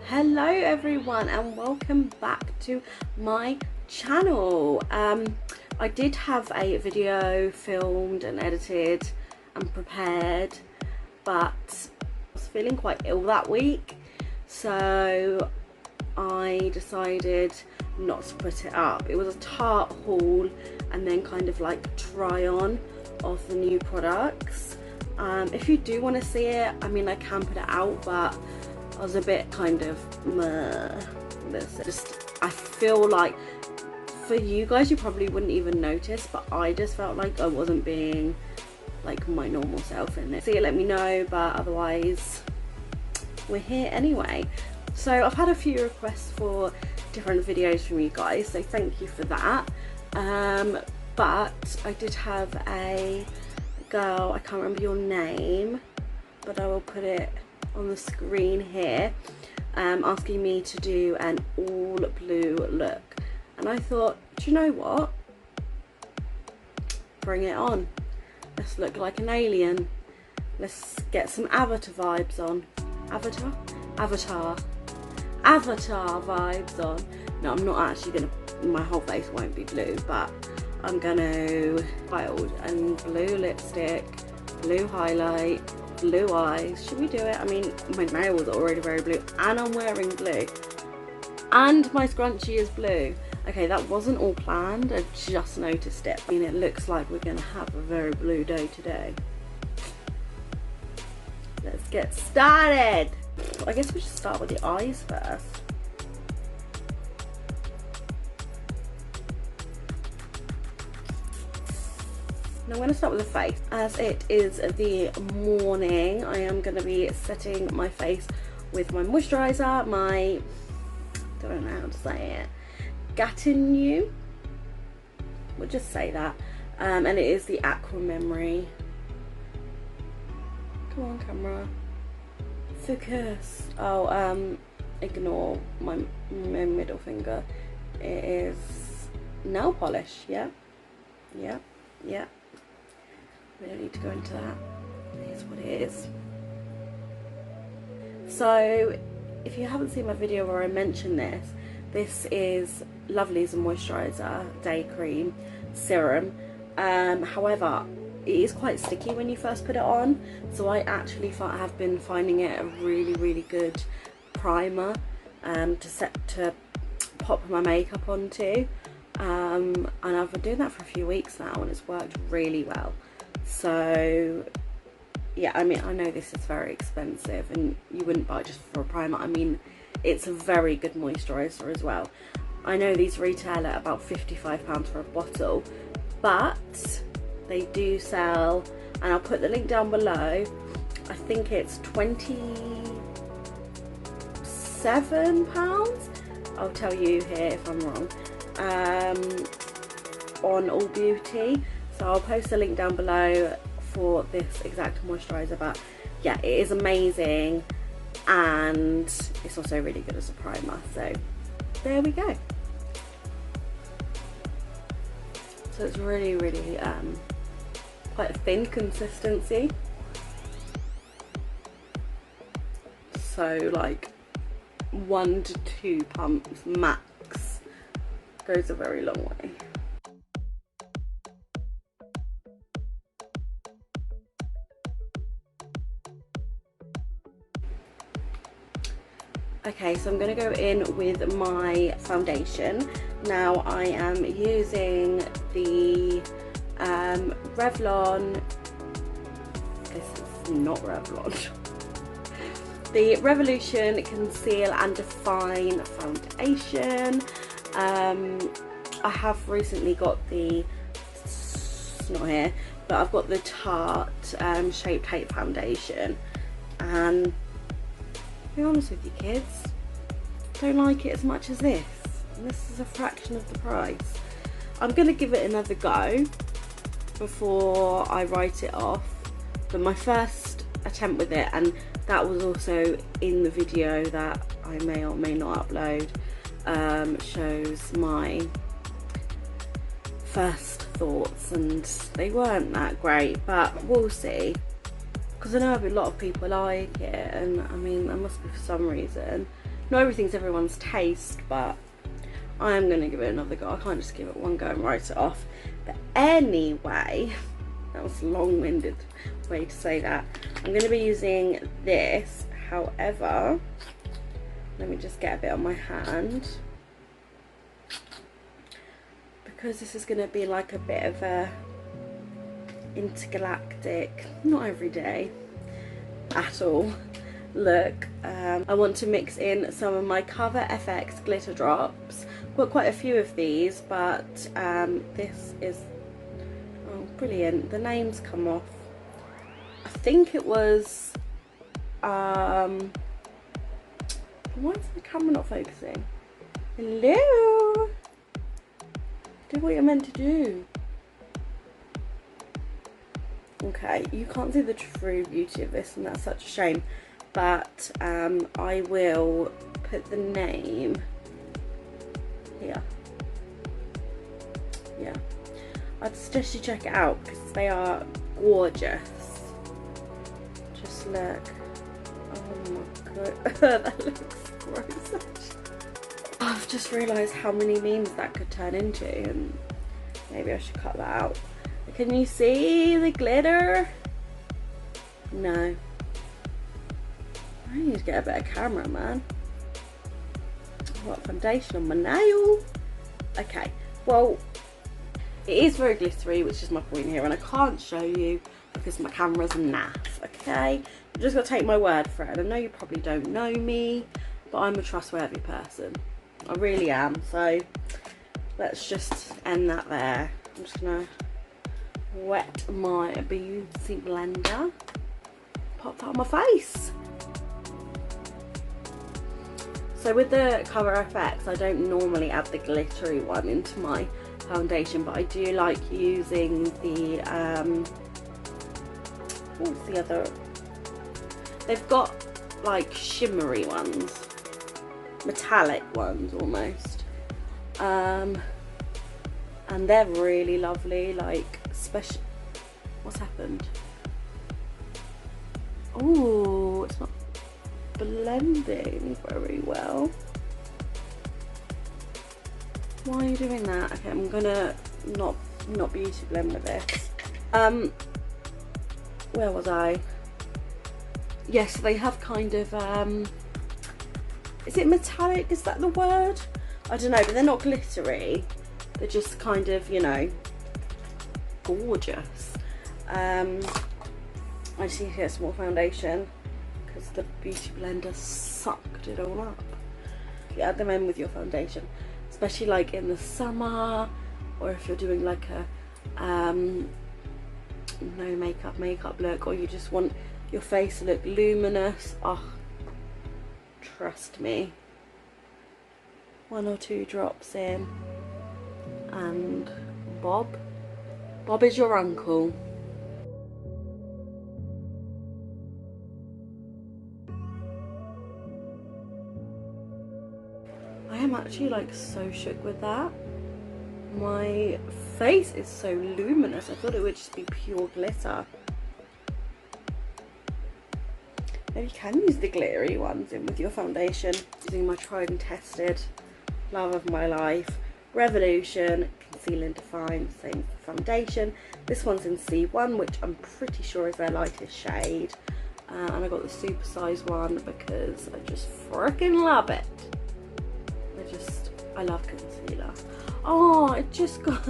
Hello everyone and welcome back to my channel. I did have a video filmed and edited and prepared, but I was feeling quite ill that week, so I decided not to put it up. It was a Tarte haul and then kind of like try on of the new products. If you do want to see it, I mean, I can put it out, but I was a bit kind of I feel like for you guys you probably wouldn't even notice, but I just felt like I wasn't being like my normal self in it. So let me know, but otherwise we're here anyway. So I've had a few requests for different videos from you guys, so thank you for that. But I did have a girl, I can't remember your name, but I will put it on the screen here, asking me to do an all blue look, and I thought, do you know what, bring it on. Let's look like an alien. Let's get some Avatar vibes on. Avatar vibes on. No, I'm not actually gonna, my whole face won't be blue, but I'm gonna wild and blue lipstick, blue highlight, blue eyes. Should we do it? I mean, my nails are already very blue and I'm wearing blue and my scrunchie is blue. Okay, that wasn't all planned, I just noticed it. I mean, it looks like we're gonna have a very blue day today. Let's get started. I guess we should start with the eyes first. Now I'm going to start with the face. As it is the morning, I am going to be setting my face with my moisturiser, I don't know how to say it, Gatineau, we'll just say that, and it is the Aquamemory. Come on camera, focus. Oh, ignore my middle finger. It is nail polish. Yeah. We don't need to go into that. It is what it is. So, if you haven't seen my video where I mention this, this is Lovely's moisturiser day cream serum. However, it is quite sticky when you first put it on, so I actually have been finding it a really good primer to pop my makeup onto, and I've been doing that for a few weeks now and it's worked really well. So yeah, I mean, I know this is very expensive and you wouldn't buy it just for a primer. I mean, it's a very good moisturiser as well. I know these retail at about £55 for a bottle, but they do sell, and I'll put the link down below, I think it's £27, I'll tell you here if I'm wrong, on All Beauty. So I'll post a link down below for this exact moisturiser, but yeah, it is amazing and it's also really good as a primer. So there we go. So it's really quite a thin consistency. So like 1 to 2 pumps max goes a very long way. Okay, so I'm going to go in with my foundation. Now I am using the Revlon, this is not Revlon, the Revolution Conceal and Define Foundation. I have recently got the, it's not here, but I've got the Tarte Shape Tape Foundation, and to be honest with you kids, don't like it as much as this, and this is a fraction of the price. I'm going to give it another go before I write it off, but my first attempt with it, and that was also in the video that I may or may not upload, shows my first thoughts, and they weren't that great, but we'll see. because I know a lot of people like it, and I mean, there must be for some reason. not everything's everyone's taste, but I am going to give it another go. I can't just give it one go and write it off. But anyway, that was a long-winded way to say that. I'm going to be using this. However, let me just get a bit on my hand, because this is going to be like a bit of a intergalactic, not everyday at all look. I want to mix in some of my Cover FX glitter drops. I've got quite a few of these, but this is, oh brilliant, the names come off. I think it was why is the camera not focusing? Hello, do what you're meant to do. Okay, you can't see the true beauty of this, and that's such a shame, but I will put the name here. Yeah, I'd suggest you check it out because they are gorgeous. Just look. Oh my god, that looks gross. I've just realised how many memes that could turn into, and maybe I should cut that out. Can you see the glitter? No. I need to get a better camera, man. I've got foundation on my nail. Okay, well, it is very glittery, which is my point here, and I can't show you because my camera's naff, okay? I'm just gonna take my word for it. And I know you probably don't know me, but I'm a trustworthy person. I really am, so let's just end that there. I'm just gonna wet my beauty blender, pop that on my face. So with the Cover FX, I don't normally add the glittery one into my foundation, but I do like using the what's the other, they've got like shimmery ones, metallic ones almost, and they're really lovely, like special. What's happened? Oh, it's not blending very well. Why are you doing that? Okay, I'm gonna not beauty blend with this. Where was I? Yes, they have kind of is it metallic, is that the word? I don't know, but they're not glittery, they're just kind of, you know, gorgeous. I just need to get some more foundation because the beauty blender sucked it all up. You add them in with your foundation, especially like in the summer, or if you're doing like a no makeup look, or you just want your face to look luminous. Oh, trust me, 1 or 2 drops in and Bob is your uncle. I am actually like so shook with that. My face is so luminous. I thought it would just be pure glitter. Maybe you can use the glittery ones in with your foundation. Using my tried and tested love of my life, Revolution Conceal and Define, same as the foundation. This one's in C1, which I'm pretty sure is their lightest shade, and I got the super size one because I just freaking love it. I love concealer. Oh, I just got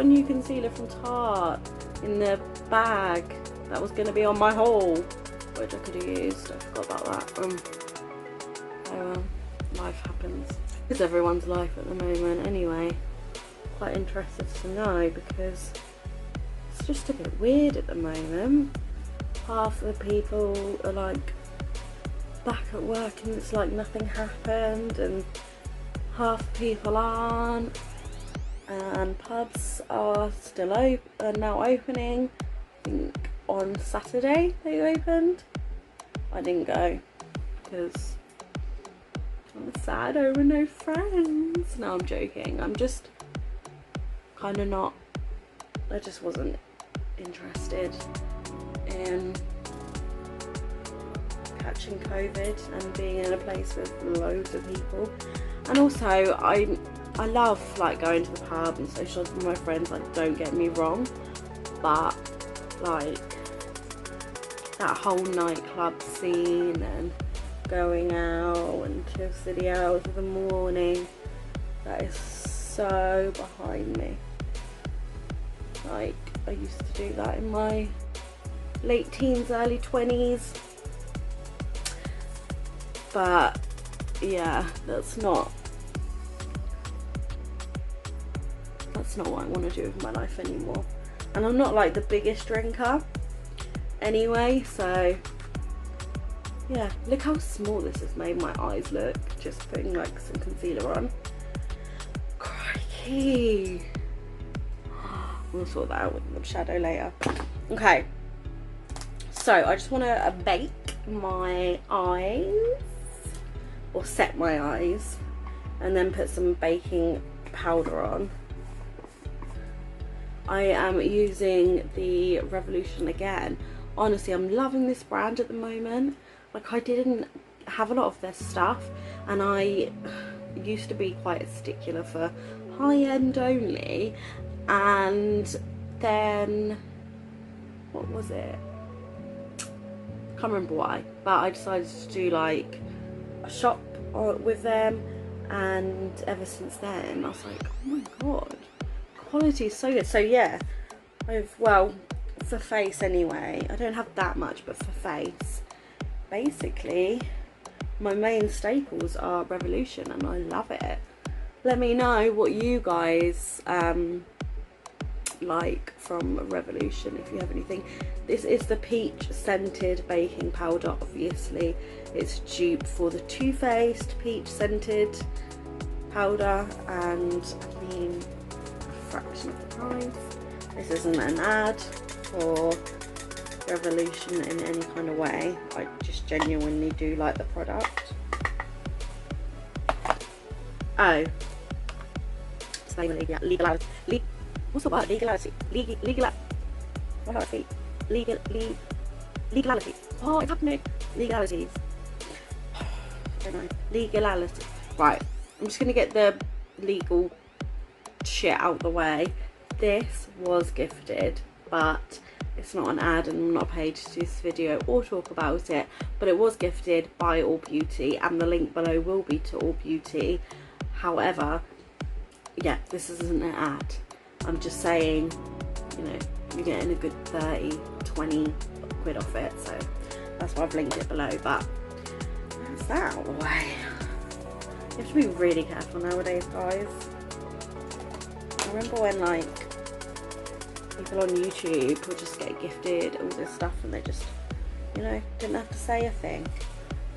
a new concealer from Tarte in the bag that was going to be on my haul, which I could have used. I forgot about that. Oh, life happens. It's everyone's life at the moment anyway. Quite interested to know because it's just a bit weird at the moment. Half the people are like back at work and it's like nothing happened, and half the people aren't, and pubs are still now opening. I think on Saturday they opened. I didn't go because I'm sad over no friends. No, I'm joking. I'm just kind of not, I just wasn't interested in catching COVID and being in a place with loads of people. And also I love like going to the pub and socialising with my friends, like don't get me wrong, but like that whole nightclub scene and going out until silly hours of the morning, that is so behind me. Like I used to do that in my late teens, early 20s, but yeah, that's not what I want to do with my life anymore. And I'm not like the biggest drinker anyway, so yeah. Look how small this has made my eyes look, just putting like some concealer on. Crikey. We'll sort that out with the shadow later. Okay, so I just want to bake my eyes, or set my eyes, and then put some baking powder on. I am using the Revolution again. Honestly, I'm loving this brand at the moment. Like I didn't have a lot of their stuff, and I used to be quite a stickler for high-end only, and then what was it? Can't remember why, but I decided to do like a shop with them, and ever since then I was like, oh my god, quality is so good. So yeah, well, for face anyway, I don't have that much, but for face, basically my main staples are Revolution, and I love it. Let me know what you guys like from Revolution, if you have anything. This is the peach scented baking powder. Obviously it's dupe for the Too Faced peach scented powder, and I mean a fraction of the price. This isn't an ad for Revolution in any kind of way. I just genuinely do like the product. Oh, it's name legality. What's the word? Legality. Legality. Oh, it's happening. Legalities. I don't know. Legality. Right. I'm just gonna get the legal shit out the way. This was gifted, but it's not an ad, and I'm not paid to do this video or talk about it. But it was gifted by All Beauty, and the link below will be to All Beauty. However, yeah, this isn't an ad. I'm just saying, you know, you're getting a good 30-20 quid off it, so that's why I've linked it below. But that's that out of the way. You have to be really careful nowadays, guys. I remember when like people on YouTube would just get gifted all this stuff and they just, you know, didn't have to say a thing.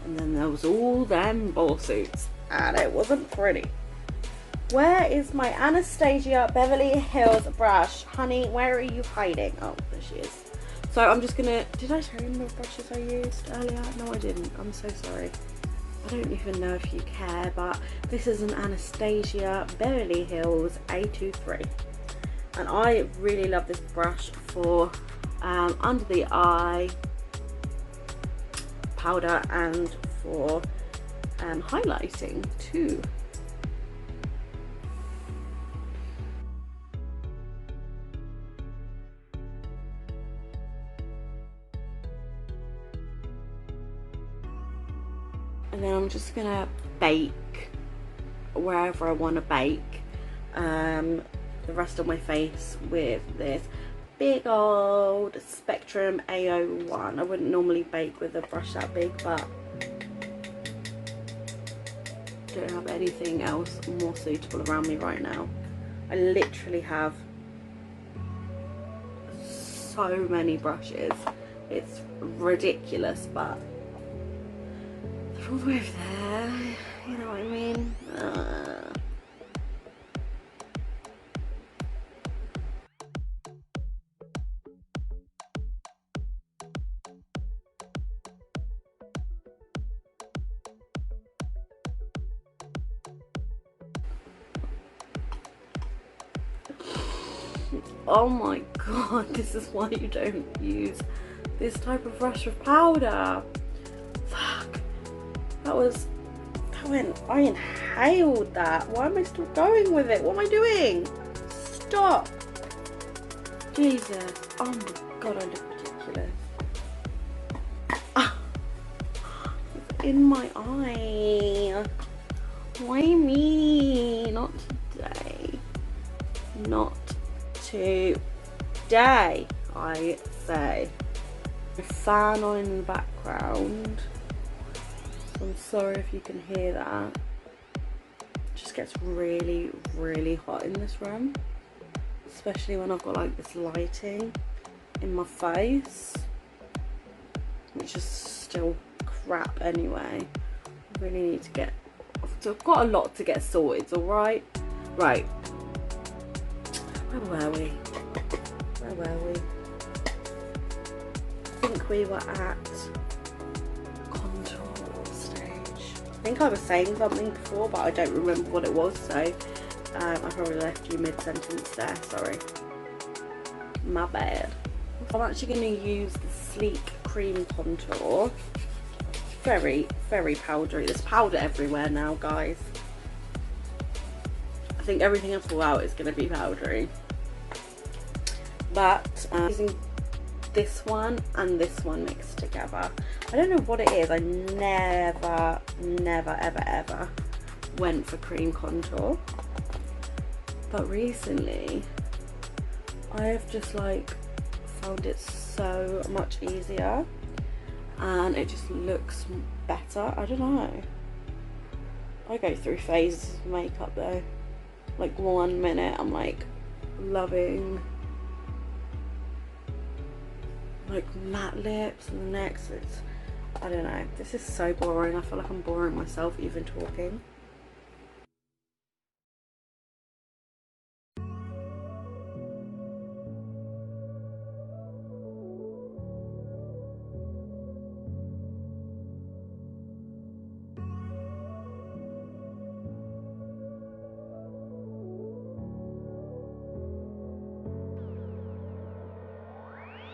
And then there was all them ball suits, and it wasn't pretty. Where is my Anastasia Beverly Hills brush? Honey, where are you hiding? Oh, there she is. So I'm just gonna, did I tell you the brushes I used earlier? No, I didn't. I'm so sorry. I don't even know if you care, but this is an Anastasia Beverly Hills A23. And I really love this brush for under the eye powder and for highlighting too. And then I'm just gonna bake wherever I want to bake the rest of my face with this big old Spectrum A01. I wouldn't normally bake with a brush that big, but don't have anything else more suitable around me right now. I literally have so many brushes, it's ridiculous, but they're all the way over there, you know what I mean? Oh my god, this is why you don't use this type of brush with powder. Fuck. I inhaled that. Why am I still going with it? What am I doing? Stop. Jesus. Oh my god, I look ridiculous. Ah. It's in my eye. Why me? Not today. Not today, I say. A fan on in the background. I'm sorry if you can hear that. It just gets really, really hot in this room. Especially when I've got like this lighting in my face. Which is still crap anyway. I really need to get... So I've got a lot to get sorted, alright? Right. Where were we? Where were we? I think we were at contour stage. I think I was saying something before, but I don't remember what it was, so I probably left you mid-sentence there, sorry. My bad. I'm actually going to use the Sleek Cream Contour. Very, very powdery. There's powder everywhere now, guys. I think everything I pull out is going to be powdery. But using this one and this one mixed together. I don't know what it is. I never, ever went for cream contour. But recently, I have just like found it so much easier. And it just looks better. I don't know. I go through phases of makeup though. Like 1 minute I'm like loving like matte lips, and the next it's, I don't know. This is so boring. I feel like I'm boring myself even talking.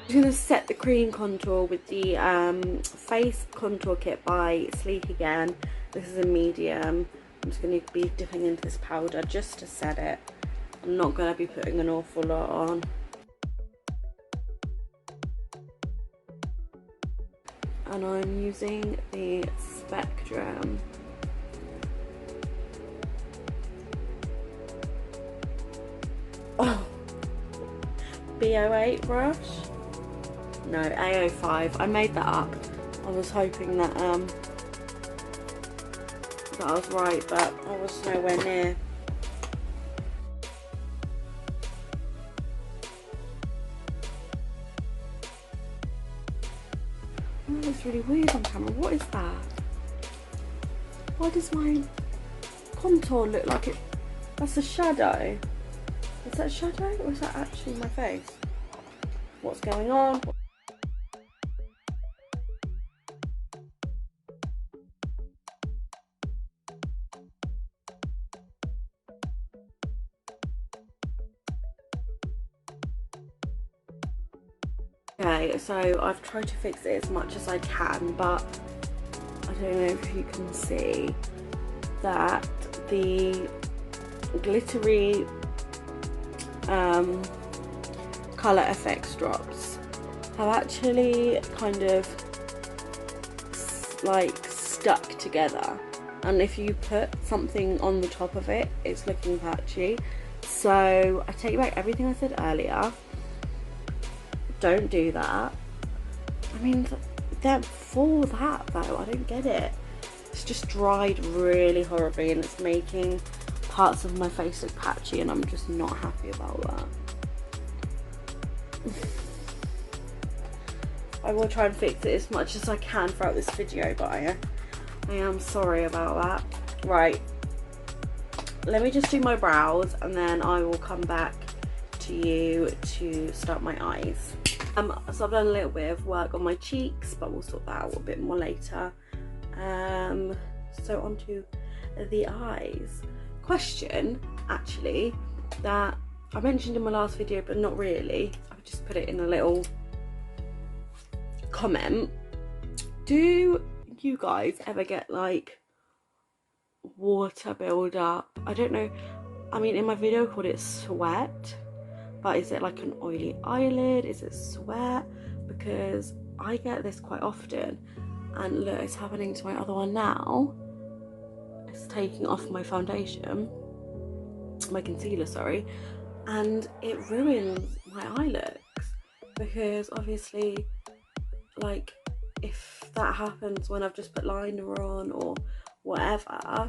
I'm going to set the cream contour with the face contour kit by Sleek again. This is a medium. I'm just going to be dipping into this powder just to set it. I'm not going to be putting an awful lot on. And I'm using the Spectrum. Oh, B08 brush. No, A05. I made that up. I was hoping that that I was right, but I was nowhere near. Oh, that's really weird on camera. What is that? Why does my contour look like it? That's a shadow. Is that a shadow or is that actually my face? What's going on? Okay, so I've tried to fix it as much as I can, but I don't know if you can see that the glittery colour effects drops have actually kind of like stuck together, and if you put something on the top of it, it's looking patchy. So I take back everything I said earlier. Don't do that. I mean, they're for that though. I don't get it. It's just dried really horribly and it's making parts of my face look patchy, and I'm just not happy about that. I will try and fix it as much as I can throughout this video, but I am sorry about that. Right, let me just do my brows and then I will come back to you to start my eyes. So I've done a little bit of work on my cheeks, but we'll sort that out a bit more later. So on to the eyes. Question, actually, that I mentioned in my last video, but not really. I've just put it in a little comment. Do think you guys ever get like water build up. I don't know, I mean in my video I called it sweat, but is it like an oily eyelid? Is it sweat? Because I get this quite often, and look, it's happening to my other one now. It's taking off my foundation, my concealer, sorry, and it ruins my eye looks, because obviously like if that happens when I've just put liner on or whatever,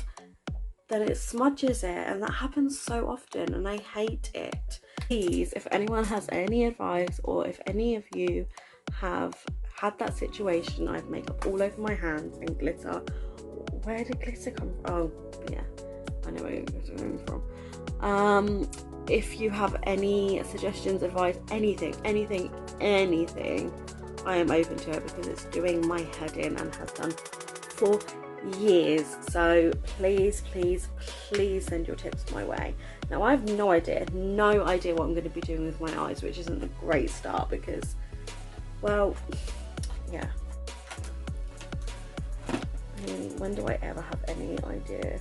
then it smudges it, and that happens so often and I hate it. Please, if anyone has any advice, or if any of you have had that situation, I have makeup all over my hands and glitter. Where did glitter come from? Oh yeah, I know where it's coming from. If you have any suggestions, advice, anything, I am open to it, because it's doing my head in and has done for years. So please send your tips my way. Now I have no idea what I'm going to be doing with my eyes, which isn't a great start, because, well, yeah, I mean, when do I ever have any idea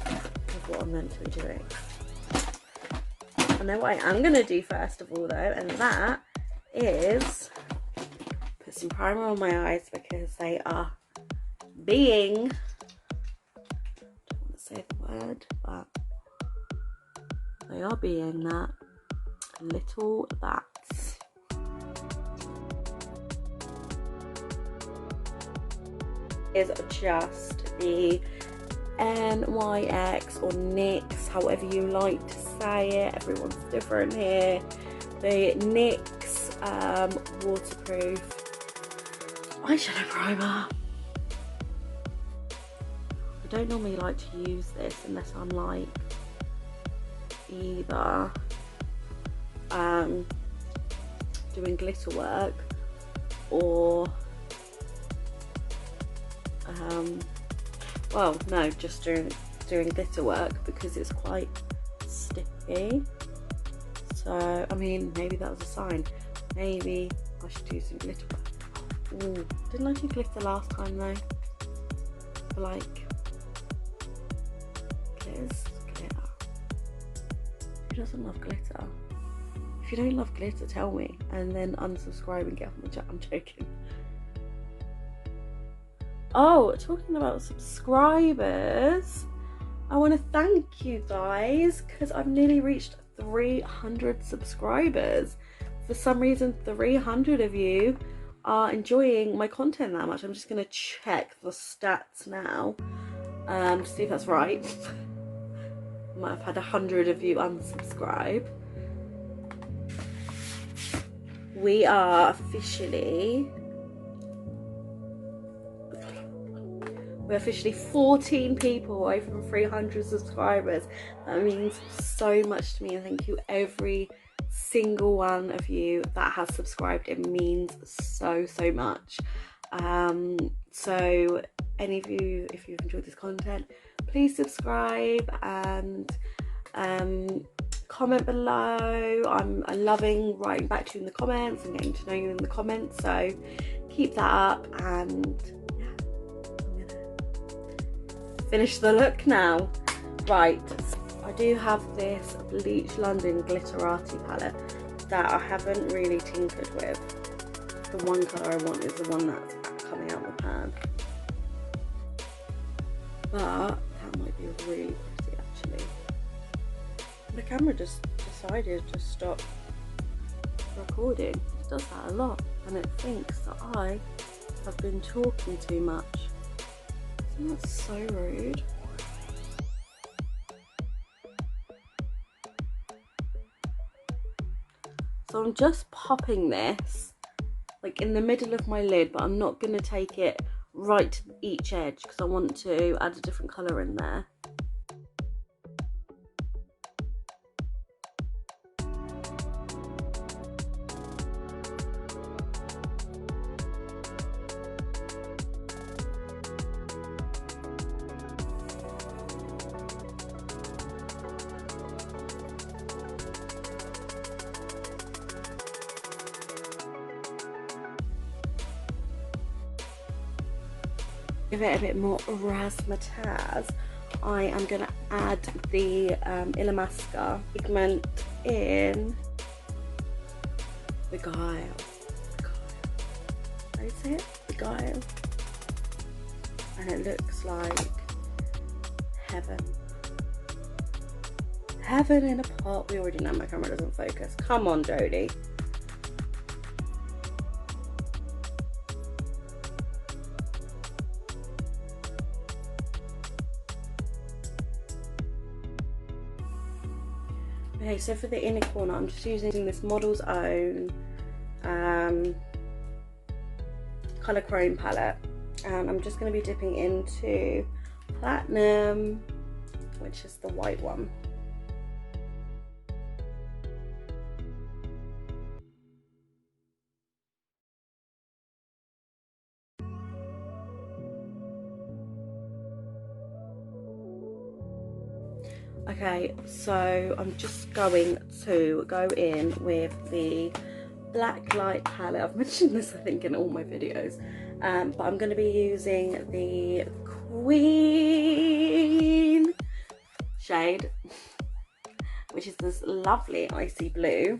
of what I'm meant to be doing? I know what I am going to do first of all though, and that is put some primer on my eyes, because they are being, I don't want to say the word, but they are being that little bats. Is just the NYX or NYX, however you like to say it, everyone's different here. The NYX waterproof eyeshadow primer. I don't normally like to use this unless I'm like either doing glitter work or well, no, just doing glitter work, because it's quite sticky. So I mean, maybe that was a sign. Maybe I should do some glitter work. Ooh, didn't I do glitter last time though? For like glitter. Who doesn't love glitter? If you don't love glitter, tell me, and then unsubscribe and get off my chat. I'm joking. Oh, talking about subscribers, I want to thank you guys, because I've nearly reached 300 subscribers. For some reason, 300 of you are enjoying my content that much. I'm just going to check the stats now to see if that's right. Might have had 100 of you unsubscribe. We are officially... We're officially 14 people away from 300 subscribers. That means so much to me, and thank you every single one of you that has subscribed. It means so much. So any of you, if you've enjoyed this content, please subscribe and comment below. I'm loving writing back to you in the comments and getting to know you in the comments, so keep that up. And finish the look now. Right, I do have this Bleach London Glitterati palette that I haven't really tinkered with. The one colour I want is the one that's coming out of the pan, but that might be really pretty actually. The camera just decided to stop recording. It does that a lot, and it thinks that I have been talking too much. That's so rude. So I'm just popping this like in the middle of my lid, but I'm not going to take it right to each edge because I want to add a different colour in there. Give it a bit more razzmatazz, I am going to add the Illamasqua pigment in Beguile. How do you say it? Beguile. And it looks like heaven. Heaven in a pot. We already know my camera doesn't focus. Come on, Jodie. Okay, so for the inner corner, I'm just using this Model's Own Colour Chrome palette, and I'm just going to be dipping into Platinum, which is the white one. Okay, so I'm just going to go in with the Black Light palette. I've mentioned this, I think, in all my videos, but I'm going to be using the Queen shade, which is this lovely icy blue,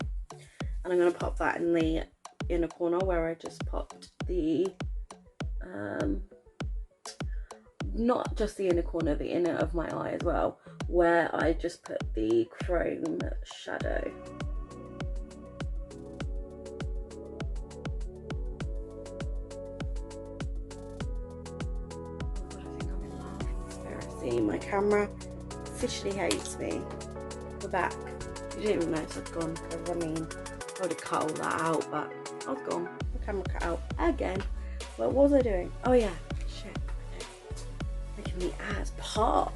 and I'm going to pop that in the inner corner where I just popped the not just the inner corner, the inner of my eye as well, where I just put the chrome shadow. I think I'm in love. Conspiracy. My camera officially hates me. We're back. You didn't even notice I'd gone, because I mean, I would have cut all that out, but I was gone. The camera cut out again. What was I doing? Oh yeah, shit. Making the ads pop.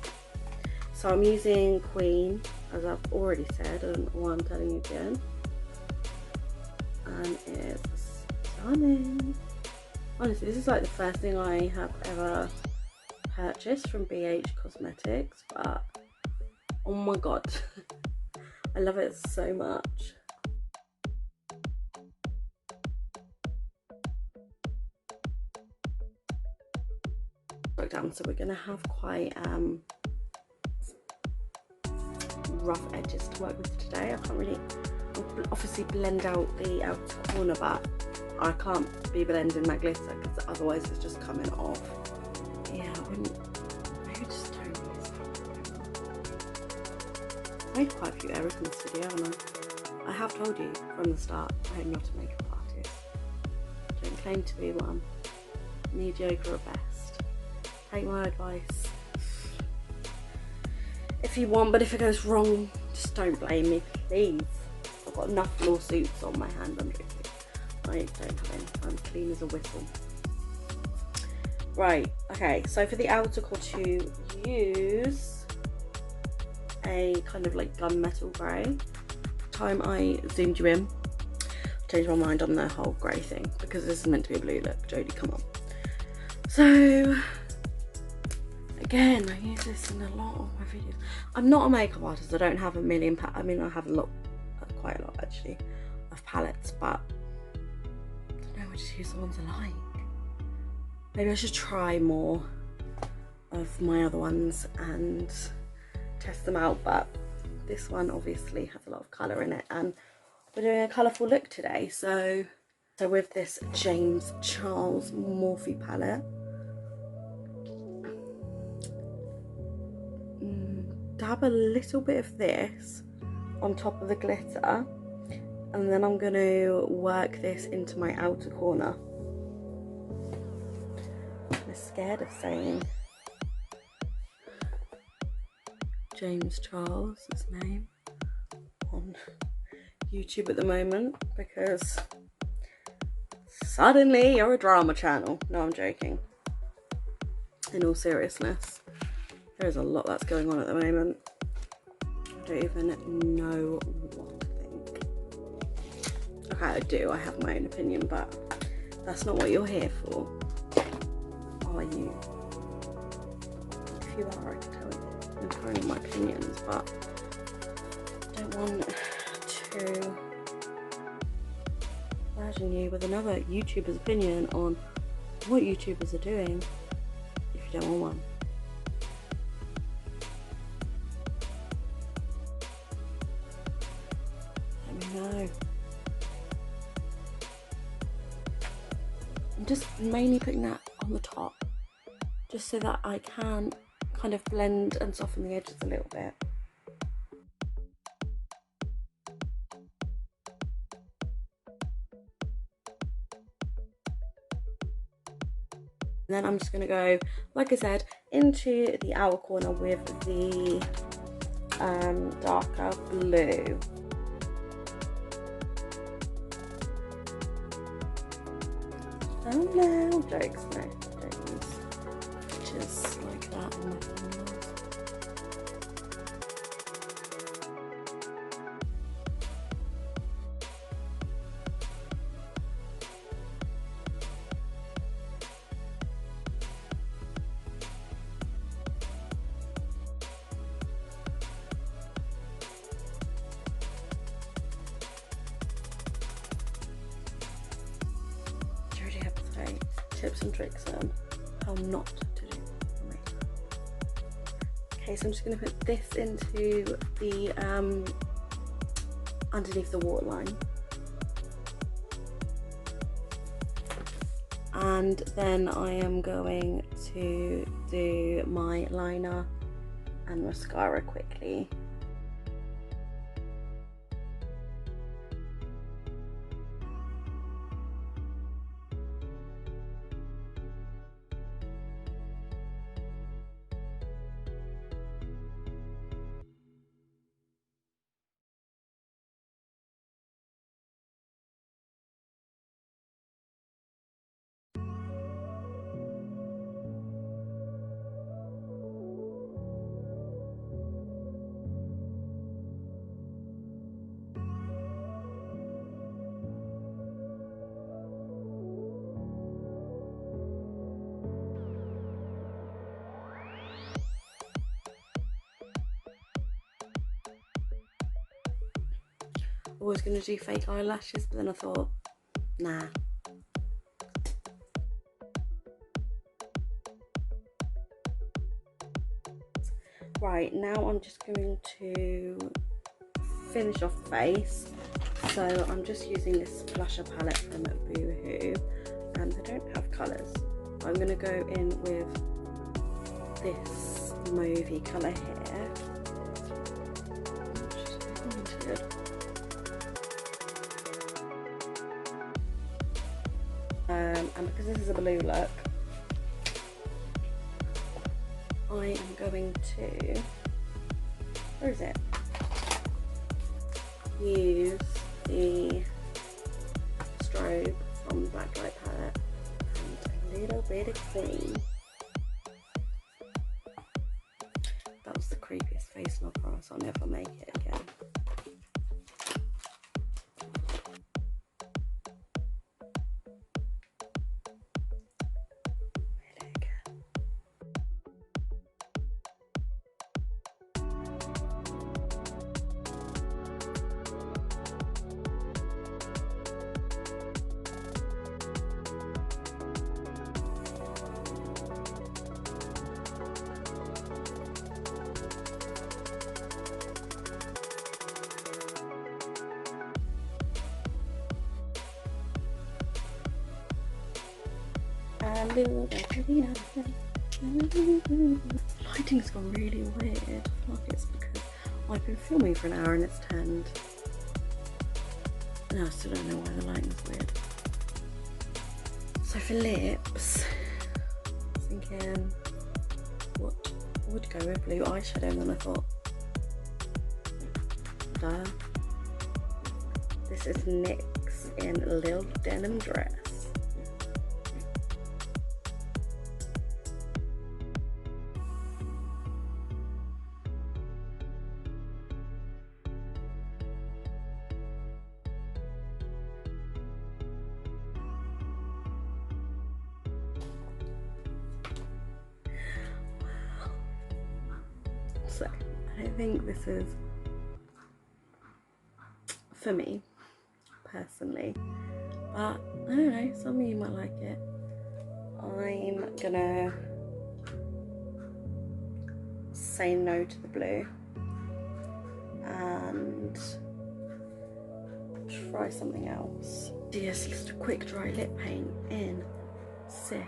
So I'm using Queen, as I've already said, I don't know why I'm telling you again. And it's stunning. Honestly, this is like the first thing I have ever purchased from BH Cosmetics, but oh my god, I love it so much. Down, so we're gonna have quite rough edges to work with today. I can't really obviously blend out the outer corner, but I can't be blending my glitter because otherwise it's just coming off. Yeah, I wouldn't, maybe just don't use that. I made quite a few errors in this video, haven't I? I have told you from the start I am not a makeup artist. I don't claim to be one. Mediocre at best. Take my advice if you want, but if it goes wrong, just don't blame me, please. I've got enough lawsuits on my hand. I'm joking. I don't have any. I'm clean as a whistle. Right, okay, so for the outer core to use a kind of like gunmetal grey. Time I zoomed you in, changed my mind on the whole grey thing because this is meant to be a blue look. Jodie, come on. So again, I use this in a lot of my videos. I'm not a makeup artist. I don't have a million I mean, I have a lot, quite a lot actually, of palettes, but I don't know, I just use the ones I like. Maybe I should try more of my other ones and test them out, but this one obviously has a lot of colour in it, and we're doing a colourful look today. So with this James Charles Morphe palette, dab a little bit of this on top of the glitter, and then I'm going to work this into my outer corner. I'm scared of saying James Charles' name on YouTube at the moment because suddenly you're a drama channel. No, I'm joking. In all seriousness, there's a lot that's going on at the moment. I don't even know what to think. Okay, I do. I have my own opinion, but that's not what you're here for, are you? If you are, I can tell you. I'm telling my opinions, but I don't want to burden you with another YouTuber's opinion on what YouTubers are doing. you don't want one. Let me know. I'm just mainly putting that on the top, just so that I can kind of blend and soften the edges a little bit. And then I'm just going to go, like I said, into the outer corner with the darker blue. Oh no, jokes, no, don't use pictures like that on my thumbnails. Jodie have to say tips and tricks on how not to do makeup. Okay, so I'm just going to put this into the underneath the waterline, and then I am going to do my liner and mascara quickly. I was going to do fake eyelashes, but then I thought, nah. Right, now I'm just going to finish off the face. So I'm just using this blusher palette from Boohoo, and they don't have colours. I'm going to go in with this mauvey colour here. And because this is a blue look, I am going to, where is it? Use the strobe from the Blacklight palette and a little bit of cream. That was the creepiest face look, so I'll never make it again. Lighting's gone really weird. I feel like it's because I've been filming for an hour and it's turned. No, I still don't know why the lighting's weird. So for lips, I was thinking what would go with blue eyeshadow, and then I thought, duh. This is NYX in Lil Denim Dress. So I don't think this is for me personally, but I don't know, some of you might like it. I'm gonna say no to the blue and try something else. Yes, just a quick dry lip paint in Sis.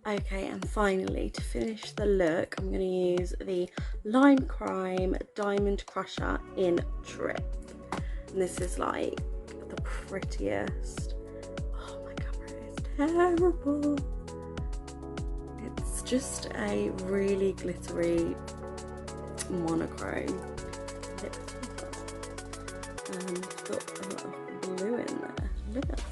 Okay, and finally, to finish the look, I'm going to use the Lime Crime Diamond Crusher in Trip. And this is like the prettiest. Oh, my camera is terrible. It's just a really glittery monochrome lipstick. And it's got a lot of blue in there. Look at that.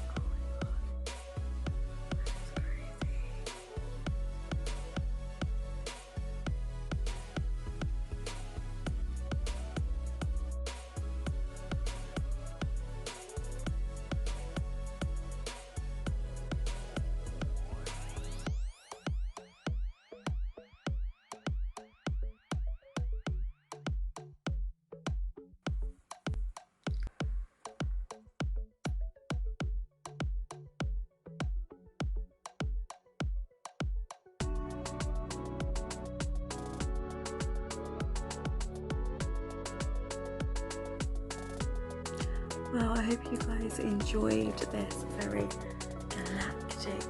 Well, I hope you guys enjoyed this very galactic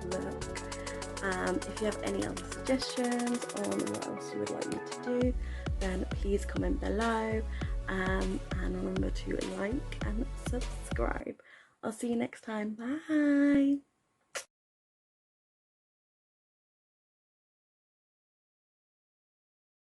look. If you have any other suggestions on what else you would like me to do, then please comment below, and remember to like and subscribe. I'll see you next time. Bye!